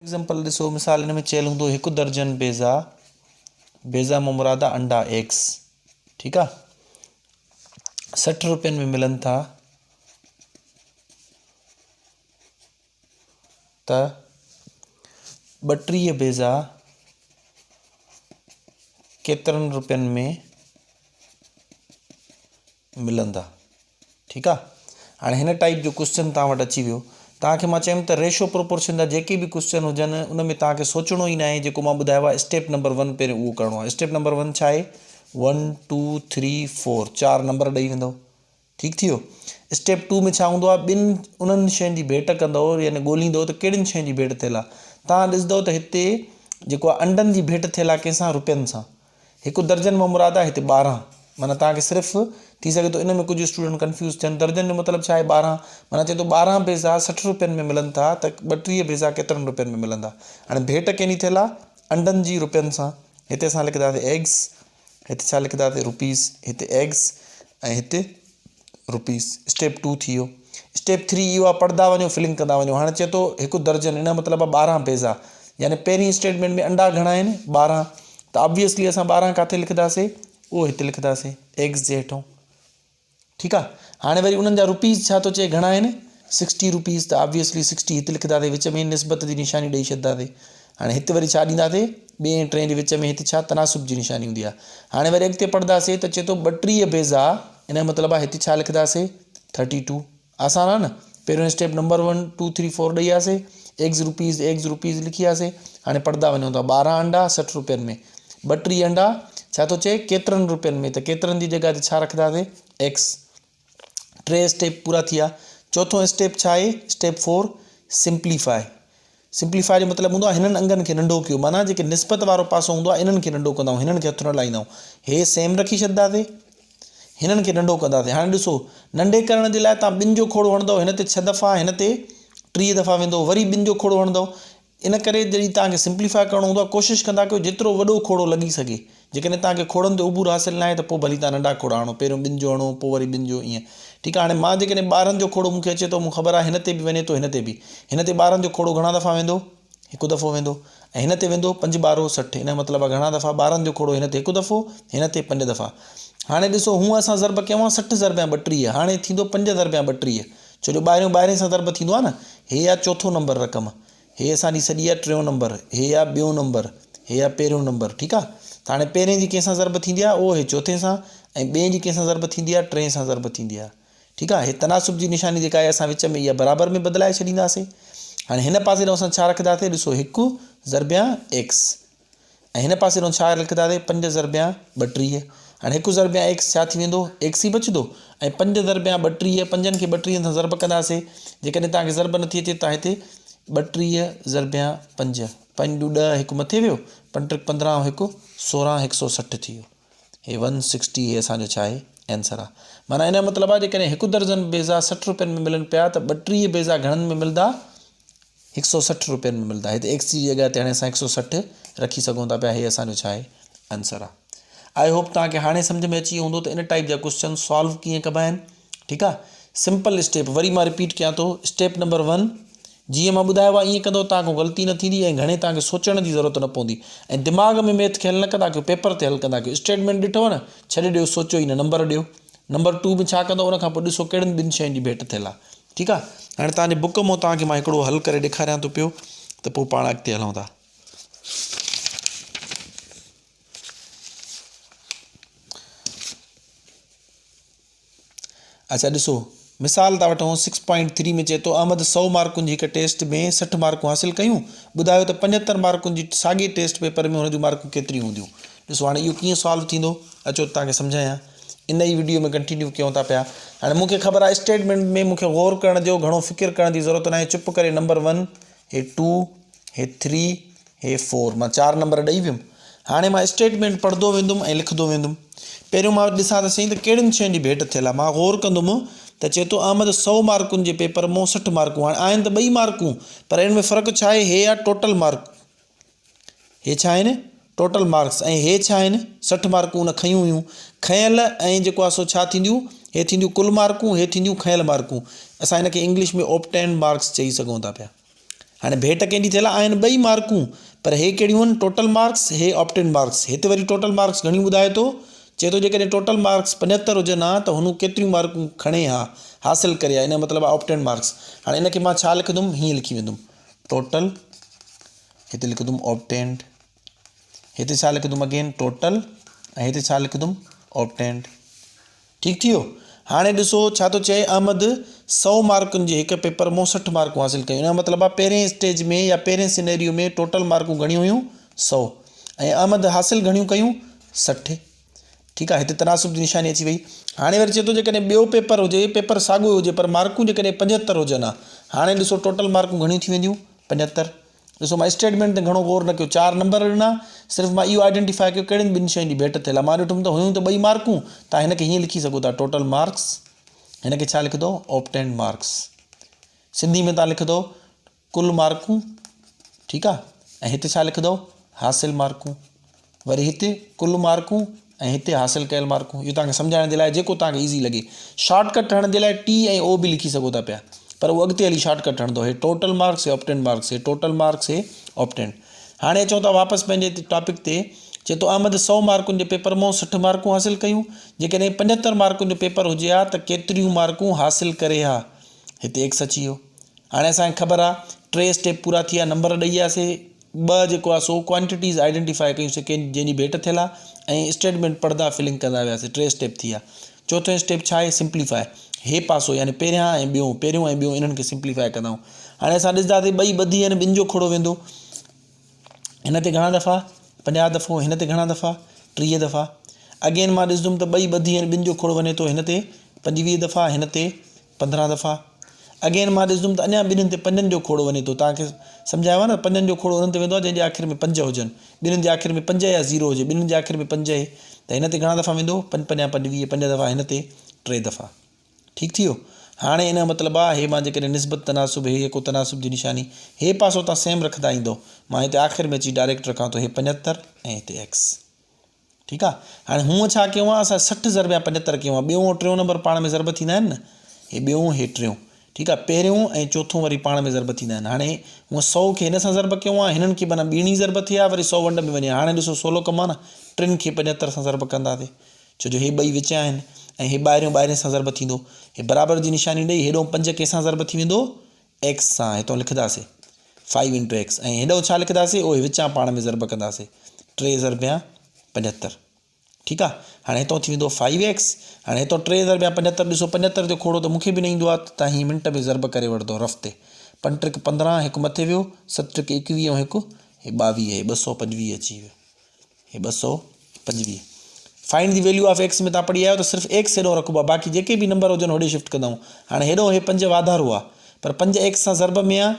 Example ॾिसो, मिसाल इन में चयल हूंदो 1 दर्जन बेज़ा, बेज़ा मां मुराद आहे अंडा एग्स, ठीकु आहे, 60 रुपयनि में मिलनि था त 32 बेज़ा केतिरनि रुपयनि में मिलंदा, ठीकु आहे। हाणे हिन टाइप जो क्वेश्चन तव्हां वटि अची वियो। तव्हांखे मां चयुमि त रेशो प्रोपोर्शन जा जेके बि क्वेश्चन हुजनि उन में तव्हांखे सोचणो ई न आहे, जेको मां ॿुधायो आहे स्टेप नंबर 1 पहिरियों उहो करिणो आहे। स्टेप नंबर 1 छा आहे? 1 2 3 4 4 नंबर ॾेई वेंदव, ठीकु थी वियो। स्टेप 2 में छा हूंदो आहे? ॿिनि उन्हनि शयुनि जी भेट कंदव, यानी ॻोल्हींदव त कहिड़ियुनि शयुनि जी भेट थियल आहे। तव्हां ॾिसंदव त हिते जेको आहे अंडनि जी भेट थियल आहे कंहिंसां? रुपयनि सां। 1 दर्जन मां मुराद आहे हिते 12, माना तव्हांखे सिर्फ़ु थी सघे थो इन में कुझु स्टूडेंट कंफ्यूज़ थियनि। दर्जन जो मतिलबु छा आहे? 12, माना चए थो 12 बेज़ा 60 रुपयनि में मिलनि था त 32 बेज़ा केतिरनि रुपयनि में मिलंदा। हाणे भेट कंहिंजी थियल आहे? अंडनि जी रुपयनि सां। हिते असां लिखंदासीं एग्स, हिते छा लिखंदासीं? रुपीज़, हिते एग्स ऐं हिते रुपीज़। स्टेप 2 थी वियो। स्टेप 3 इहो आहे, पढ़ंदा वञो, फिलिंग कंदा वञो। हाणे चए थो 1 दर्जन, इन जो मतिलबु आहे 12 बेज़ा, यानी पहिरीं स्टेटमेंट में अंडा घणा आहिनि? 12, त ऑब्वियसली असां 12 किथे लिखंदासीं? उहो हिते लिखंदासीं एग्स जे हेठों, ठीकु आहे। हाणे वरी उन्हनि जा रुपीज़ छा थो चए? घणा आहिनि? 60 रुपीज़, त ऑब्वियसली 60 हिते लिखंदासीं, विच में निस्बत जी निशानी ॾेई छॾंदासीं। हाणे हिते वरी छा ॾींदासीं? 2 ऐं 3 जे विच में हिते छा? तनासुब जी निशानी हूंदी आहे। हाणे वरी अॻिते पढ़ंदासीं त चए थो 32 बेज़ा, इन जो मतिलबु आहे हिते छा लिखंदासीं? 32। आसान आहे न? पहिरियों स्टेप नंबर 1 2 3 4 ॾेई आयासीं, एग्स रुपीज़ लिखी आयासीं। हाणे पढ़ंदा वञूं था, 12 अंडा 60 रुपयनि में, 32 अंडा छा थो चए? केतिरनि रुपयनि में, त केतिरनि जी जॻह ते छा रखंदासीं? एक्स। 3 स्टेप पूरा थी विया। चौथों स्टेप छा आहे? Step 4 simplify. सिंप्लीफाई जो मतिलबु हूंदो आहे हिननि अंगनि खे नंढो कयो, माना जेके निस्बत वारो पासो हूंदो आहे इन्हनि खे नंढो कंदा आहियूं, हिननि खे हथु न लाहींदा आहियूं। हे सेम रखी छॾंदासीं, हिननि खे नंढो कंदासीं। हाणे ॾिसो, नंढे करण जे लाइ तव्हां 2 जो खोड़ो हणंदव, हिन ते 6 दफ़ा, हिन ते 3 दफ़ा वेंदो, वरी 2 जो खोड़ो हणंदव। इन करे जॾहिं तव्हांखे सिंप्लीफाई करिणो हूंदो आहे, कोशिशि कंदा कयो जेतिरो वॾो खोड़ो लॻी सघे। जेकॾहिं तव्हांखे खोड़नि ते उबूर हासिलु न आहे त पोइ भली तव्हां नंढा खोड़ा हणो, पहिरियों 2 जो हणो, पोइ वरी 2 जो, ईअं, ठीकु आहे। हाणे मां जेकॾहिं 12 जो खोड़ो मूंखे अचे थो, मूंखे ख़बर आहे हिन ते बि वञे थो, हिन ते बि। हिन ते 12 जो खोड़ो घणा दफ़ा वेंदो? 1 दफ़ो वेंदो। ऐं हिन ते वेंदो 5 12 60, इन जो मतिलबु आहे घणा दफ़ा? 12 जो खोड़ो हिन ते 1 दफ़ो, हिन ते 5 दफ़ा। हाणे ॾिसो, हूअं असां ज़रब कयूं आहे 60 ज़रब 32, हाणे थींदो 5 ज़रब 32, छो जो ॿाहिरियों सां ज़रब थींदो आहे न। हे आहे चौथों नंबर रक़म, हे असांजी सॼी आहे 3 नंबर, हे आहे 2 नंबर, हे आहे 1 नंबर, ठीकु आहे। त हाणे पहिरें जी कंहिंसां ज़रब थींदी आहे? उहो हे चौथे सां, ऐं ॿिए जी कंहिंसां ज़रब थींदी आहे? 3 सां ज़रब थींदी आहे, ठीकु आहे। हे तनासुब जी निशानी जेका आहे असां विच में इहा बराबरि में बदिलाए छॾींदासीं। हाणे हिन पासे ॾांहुं असां छा रखंदासीं? ॾिसो, 1 ज़रब एक्स, ऐं हिन पासे ॾांहुं छा लिखंदासीं? 5 ज़रब 32। हाणे 1 ज़रब एक्स छा थी वेंदो? एक्स ई बचंदो, ऐं 5 ज़रब 32, 5 खे 32 सां ज़रब कंदासीं। जेकॾहिं तव्हांखे ज़रब नथी अचे तव्हां हिते 32 ज़रब 5, 5 × 10, 1 मथे वियो, 5 × 15, 1 16, 160 थी वियो। हे 160 हे असांजो छा आहे? आंसर आहे। माना इन जो मतिलबु आहे जेकॾहिं 1 दर्जन बेज़ा 60 रुपयनि में मिलनि पिया त 32 बेज़ा घणनि में मिलंदा? 160 रुपयनि में मिलंदा। हिते एक्स जी जॻह ते हाणे असां 160 रखी सघूं था पिया। हे असांजो छा आहे? आंसर आहे। आई होप तव्हांखे हाणे सम्झ में अची वियो हूंदो त इन टाइप जा क्वेश्चन सॉल्व कीअं कबा आहिनि, ठीकु आहे। सिंपल स्टेप वरी मां रिपीट कयां थो। स्टेप नंबर 1 जीअं मां ॿुधायो आहे ईअं कंदो तव्हांखां ग़लती न थींदी, ऐं घणे तव्हांखे सोचण जी ज़रूरत न पवंदी, ऐं दिमाग़ में मैथ खे हल न कंदा कयो, पेपर ते हल कंदा कयो। स्टेटमेंट ॾिठो न, छॾे ॾियो, सोचो ई न, नंबर ॾियो। नंबर 2 में छा कंदो? उनखां पोइ ॾिसो कहिड़ियुनि 2 शयुनि जी भेट थियल आहे, ठीकु आहे। हाणे तव्हांजे बुक मां तव्हांखे मां हिकिड़ो हल करे ॾेखारियां थो पियो, त पोइ पाण अॻिते हलूं था। अच्छा ॾिसो, मिसाल था वठूं 6.3 में चए थो अहमद 100 मार्कुनि जी हिकु टेस्ट में 60 मार्कूं हासिलु कयूं, ॿुधायो त 75 मार्कुनि जी साॻिए टेस्ट पेपर में हुन जूं मार्कूं केतिरियूं हूंदियूं। ॾिसो हाणे इहो कीअं सॉल्व थींदो, अचो तव्हांखे सम्झायां। इन ई वीडियो में कंटिन्यू कयूं था पिया। हाणे मूंखे ख़बर आहे स्टेटमेंट में मूंखे गौर करण जो, घणो फ़िकिर करण जी ज़रूरत न आहे। चुप करे नंबर 1, हे 2, हे 3, हे 4, मां 4 नंबर ॾेई वियुमि। हाणे मां स्टेटमेंट पढ़ंदो वेंदुमि ऐं लिखंदो वेंदुमि। पहिरियों मां ॾिसां त सही त कहिड़ियुनि शयुनि जी भेट थियल आहे। मां गौर कंदुमि त चए थो अहमद 100 मार्कुनि जे पेपर मां 60 मार्कूं। हाणे आहिनि त 2 मार्कूं, पर हिन में फ़र्क़ु छा आहे? हे आहे टोटल मार्क, हे छा आहिनि? टोटल मार्क्स, ऐं हे छा आहिनि? 60 मार्कूं उन खयूं हुयूं। खयल ऐं जेको आहे सो छा थींदियूं? हे थींदियूं कुल मार्कूं, हे थींदियूं खयल मार्कूं। असां हिन खे इंग्लिश में ऑब्टेन मार्क्स चई सघूं था पिया। हाणे भेट कंहिंजी थियल आहिनि 2 मार्कूं, पर हे कहिड़ियूं आहिनि टोटल मार्क्स, हे ऑप्टेन मार्क्स। हिते वरी टोटल मार्क्स घणियूं ॿुधाए थो, चए थो जेकॾहिं टोटल मार्क्स 75 हुजनि हा त हुन केतिरियूं मार्कूं खणे हा, हासिलु करे हा, इन जो मतिलबु आहे ऑप्टेन मार्क्स। हाणे इनखे मां छा लिखंदुमि, हीअं लिखी वेंदुमि टोटल, हिते लिखंदुमि ऑप्टेंड, हिते छा लिखंदुमि अगेन टोटल, ऐं हिते छा लिखंदुमि ऑप्टेंड। ठीकु थी वियो। हाणे ॾिसो छा थो चए, अहमद 100 मार्कुनि जे हिकु पेपर मां 60 मार्कूं हासिलु कयूं। इन जो मतिलबु आहे पहिरें स्टेज में या पहिरें सिनेरियो में टोटल मार्कूं घणियूं हुयूं 100, ऐं अहमद हासिलु घणियूं कयूं 60। ठीकु आहे, हिते तनासुब जी निशानी अची वई। हाणे वरी चए थो जेकॾहिं ॿियो पेपर हुजे, पेपर साॻियो हुजे पर मार्कूं जेकॾहिं 75 हुजनि हा, हाणे ॾिसो टोटल मार्कूं घणियूं थी वेंदियूं 75। ॾिसो मां स्टेटमेंट ते घणो गौर न कयो, 4 नंबर ॾिना, सिर्फ़ु मां इहो आइडेंटिफाए कयो कहिड़ियुनि 2 शयुनि जी भेट थियल आहे। मां ॾिठुमि त हुयूं त 2 मार्कूं, तव्हां हिनखे हीअं लिखी सघो था टोटल मार्क्स, हिनखे छा लिखंदो ऑप्टेंड मार्क्स। सिंधी में तव्हां लिखंदो कुल मार्कूं, ठीकु आहे, ऐं हिते छा लिखंदो हासिल मार्कूं, वरी हिते कुल मार्कूं ऐं हिते हासिलु कयल मार्कूं। इहो तव्हांखे सम्झाइण जे लाइ जेको तव्हांखे ईज़ी लॻे। शॉर्टकट हणण जे लाइ T ऐं O बि लिखी सघो था पिया, पर उहो अॻिते हली शॉर्टकट हणंदो। हे टोटल मार्क्स, हे ऑप्टेंड मार्क्स, हे टोटल मार्क्स, हे ऑप्टेंड। हाणे अचूं था वापसि पंहिंजे टॉपिक ते। चए थो अहमद 100 मार्कुनि जे पेपर मां 60 मार्कूं हासिलु कयूं, जेकॾहिं 75 मार्कुनि जो पेपर हुजे हा त केतिरियूं मार्कूं हासिलु करे हा। हिते X अची वियो। हाणे असांखे ख़बर आहे 3 स्टेप पूरा थी विया, नंबर ॾेई वियासीं, 2 जेको आहे सो क्वांटिटीज़ आइडेंटिफाए कयूंसीं जंहिंजी भेट थियल आहे, ऐं स्टेटमेंट पढ़ंदा फिलिंग कंदा वियासीं। 3 स्टेप थी विया। चौथों स्टेप छा आहे, सिंप्लीफाए। हे पासो यानी पहिरियां ऐं ॿियों, पहिरियों ऐं ॿियों इन्हनि खे सिंप्लीफाए कंदा आहियूं। हाणे असां ॾिसंदासीं 2 ॿधी आहिनि, 2 जो खोड़ो वेंदो, हिन ते घणा दफ़ा 50 दफ़ो, हिन ते घणा दफ़ा 30 दफ़ा। अगेन मां ॾिसंदुमि त 2 ॿधी आहिनि, 2 जो खोड़ो वञे थो, हिन ते 25 दफ़ा, हिन ते 15 दफ़ा। अगेन मां ॾिसंदुमि त अञा 2 ते 5 जो खोड़ो वञे थो। तव्हांखे सम्झायो आहे न, 5 जो खोड़ो उन्हनि ते वेंदो आहे जंहिंजे आख़िर में 5 हुजनि, 2 जे आख़िर में 5 या 0 हुजे, 2 जे आख़िर में 5 आहे, त हिन ते घणा दफ़ा वेंदो 5 5 या 25, 5 दफ़ा, हिन ते 3 दफ़ा। ठीकु थी वियो। हाणे इन जो मतिलबु आहे, हे मां जेकॾहिं निस्बत तनासुब, हे जेको तनासुब जी निशानी, हे पासो तव्हां सेम रखंदा ईंदो, मां हिते आख़िर में अची डायरेक्ट रखां थो, हे 75 ऐं हिते X। ठीकु आहे। हाणे हूअं छा कयूं आहे, असां 60 ज़रब या 75 कयूं आहे। ॿियों ऐं टियों नंबर पाण में ज़रब थींदा आहिनि न, हे ॿियों हे टियों। ठीकु आहे, पहिरियों ऐं चोथों वरी पाण में ज़रब थींदा आहिनि। हाणे हूअं 100 खे हिन सां ज़रब कयूं आहे, हिननि खे माना ॿीणी ज़रब थी आहे, वरी 100 वंड में वञे। हाणे ॾिसो 16 कमु आहे न, 3 खे 75 सां ज़रब कंदासीं, छो जो हे 2 विचिया आहिनि, ऐं हे ॿाहिरियों सां ज़रब थींदो। हे बराबरि जी निशानी ॾेई हेॾो 5 कंहिंसां ज़रब थी वेंदो X सां, हितां लिखंदासीं 5 × X, ऐं हेॾो छा लिखंदासीं, उहे विचां पाण में ज़रब कंदासीं, 3 ज़रब या 75। ठीकु आहे। हाणे हितां थी वेंदो 5X। हाणे हितां 3 ज़रब या 75, ॾिसो 75 जो खोड़ो त मूंखे बि न ईंदो आहे, त तव्हां हीअ मिंट में ज़रब करे वठंदो रफ़्ते। 5 × 15, हिकु मथे वियो, 7 × 21 ऐं हिकु हे 22, हे 225 अची वियो, हे 225। Find the value of X में तव्हां पढ़ी आयो त सिर्फ़ु X हेॾो रखिबो आहे, बाक़ी जेके बि नंबर हुजनि होॾे शिफ्ट कंदा आहियूं। हाणे हेॾो हे 5 वाधारो आहे, पर 5 X सां ज़रब में आहे,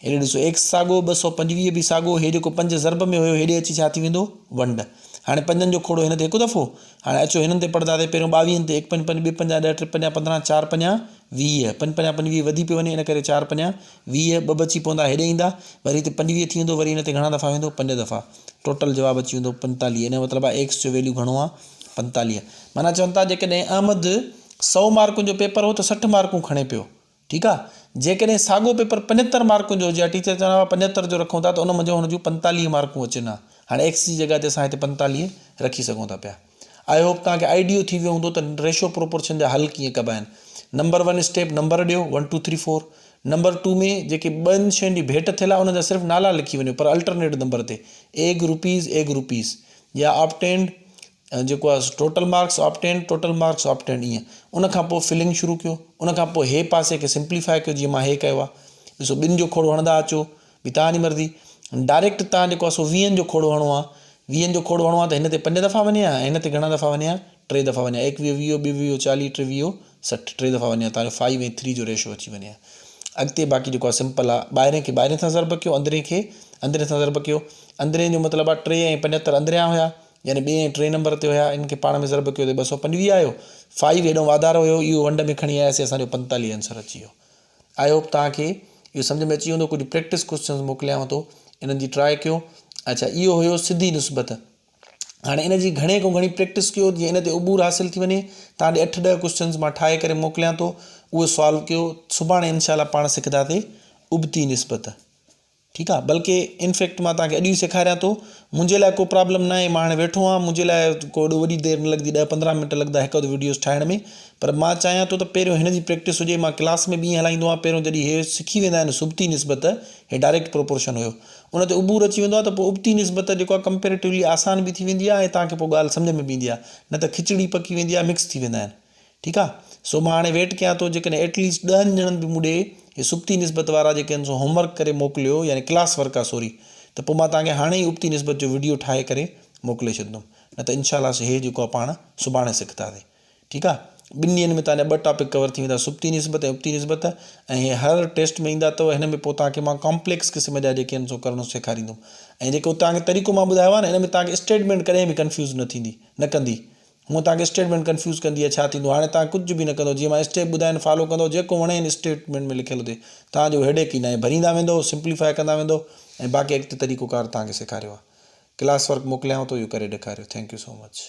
हेॾे ॾिसो X साॻियो, 225 बि साॻियो, हे जेको 5 ज़रब में हुयो हेॾे अची छा थी वेंदो वंड। हाणे 5 जो खोड़ो हिन ते हिकु दफ़ो। हाणे अचो हिननि ते पढ़ंदासीं, पहिरियों 22 ते 1 5 5 2 5 10 3 5 15 4 5 20, 5 5 25 वधी पियो वञे, इन करे 4 5 20, ॿ बची पवंदा, हेॾे ईंदा, वरी हिते 25 थी वेंदो, वरी हिन ते घणा दफ़ा वेंदो 5 दफ़ा, टोटल जवाबु अची वेंदो 45। इन जो मतिलबु आहे X जो वैल्यू घणो आहे 45। माना चवनि था जेकॾहिं अहमद 100 मार्कुनि जो पेपर हो त 60 मार्कूं खणे पियो। ठीकु आहे। जेकॾहिं साॻियो पेपर 75 मार्कुनि जो हुजे हा, टीचर चवंदा 75 जो रखूं था त उन मुंहिंजो हुनजूं 45 मार्कूं अचनि हा। हाणे X जी जॻह ते असां हिते 45 रखी सघूं था पिया। आई होप तव्हांखे आइडियो थी वियो हूंदो त रेशो प्रोपोर्शन जा हल कीअं कबा आहिनि। नंबर 1 स्टेप नंबर ॾियो 1 2 3 4। नंबर 2 में जेके 2 शयुनि जी भेट थियल आहे उन जा सिर्फ़ु नाला लिखी वञो, पर अल्टरनेट नंबर ते एग रुपीज़ या ऑप्टेंड जेको आहे total marks obtained, total marks obtained, ईअं। उनखां पोइ फिलिंग शुरू कयो, उनखां पोइ हे पासे खे सिंप्लीफाए कयो, जीअं मां हे कयो आहे। ॾिसो 2 जो खोड़ो हणंदा अचो, बि तव्हांजी मर्ज़ी। डायरेक्ट तव्हां जेको आहे सो 20 जो खोड़ो हणो आहे, 20 जो खोड़ो हणो आहे त हिन ते 5 दफ़ा वञे हा, ऐं हिन ते घणा दफ़ा वञे हा 3 दफ़ा वञे हा। 21 20 22 40 23 60, 3 दफ़ा वञे हा, तव्हांजो 5 ऐं 3 जो रेशो अची वञे हा। अॻिते बाक़ी जेको आहे सिंपल आहे, ॿाहिरें खे ॿाहिरें सां ज़रब कयो, अंदरे खे अंदरे सां ज़रब कयो। अंदरे जो मतिलबु आहे 3 ऐं 75 अंदरियां हुया, यानी 2 ऐं 3 नंबर ते हुया, इनखे पाण में ज़रब कयो त 225 आयो। 5 हेॾो वाधारो हुयो, इहो वंड में खणी आयासीं, असांजो 45 आंसर अची वियो। आई होप तव्हांखे इहो सम्झ में अची वेंदो। कुझु प्रैक्टिस क्वेश्चन्स मोकिलियांव थो, इन्हनि जी ट्राए कयो। अच्छा, इहो हुयो सिधी निस्बत। हाणे इन जी घणे खां घणी प्रैक्टिस कयो, जीअं इन ते उबूर हासिलु थी वञे। तव्हां ॾे 8 ॾह क्वेश्चन्स मां ठाहे करे मोकिलियां थो, उहे सॉल्व कयो। सुभाणे इनशाला पाण सिखंदासीं उबती निस्बत। ठीकु आहे। बल्कि इनफैक्ट मां तव्हांखे अॼु ई सेखारियां थो, मुंहिंजे लाइ को प्रॉब्लम न आहे, मां हाणे वेठो आहियां, मुंहिंजे लाइ को एॾो वॾी देरि न लॻंदी, 10-15 मिंट लॻंदा हिकु अधु वीडियोस ठाहिण में। पर मां चाहियां थो त पहिरियों हिन जी प्रैक्टिस हुजे। मां क्लास में बि ईअं हलाईंदो आहियां, पहिरियों जॾहिं हे सिखी वेंदा आहिनि सुबती निस्बत, हे डायरेक्ट प्रोपोर्शन हुयो, उन ते उबूर अची वेंदो आहे त पोइ उबती निस्बत जेको आहे कंपेरेटिवली आसान बि थी वेंदी आहे ऐं तव्हांखे पोइ ॻाल्हि सम्झ में बि ईंदी आहे, न त खिचड़ी पकी वेंदी आहे, मिक्स थी वेंदा आहिनि। ठीकु आहे। सो मां हाणे वेट कयां थो, जेकॾहिं एटलीस्ट 10 ॼणनि बि मूं ॾे हे सुबती निस्बत वारा जेके आहिनि सो होमवर्क करे मोकिलियो, यानी क्लास वर्क आहे सॉरी, त पोइ मां तव्हांखे हाणे ई उबती निस्बत जो वीडियो ठाहे करे मोकिले छॾींदुमि, न त इनशाला हे जेको आहे पाण सुभाणे सिखंदासीं। ठीकु आहे। 2 ॾींहंनि में तव्हांजा 2 टॉपिक कवर थी वेंदा, सुबती निस्बत ऐं उबती निस्बत, ऐं हे हर टेस्ट में ईंदा अथव। हिन में पोइ तव्हांखे मां कॉम्प्लेक्स क़िस्म जा जेके आहिनि सो करणु सेखारींदुमि। ऐं जेको तव्हांखे तरीक़ो मां ॿुधायो आहे न, हिन में तव्हांखे स्टेटमेंट कॾहिं बि कंफ्यूज़ न थींदी, न कंदी। हूअं तव्हांखे स्टेटमेंट कंफ्यूज़ कंदी आहे, छा थींदो हाणे तव्हां कुझु बि न कंदो, जीअं मां स्टेप ॿुधाइनि फॉलो कंदो, जेको वणे स्टेटमेंट में लिखियलु हुजे, तव्हांजो हेडेक ई न आहे, भरींदा वेंदो, सिंप्लीफाई कंदा वेंदो, ऐं बाक़ी अॻिते तरीक़ोकार तव्हांखे सेखारियो आहे। क्लास वर्क मोकिलियांव थो, इहो करे ॾेखारियो। Thank you so much.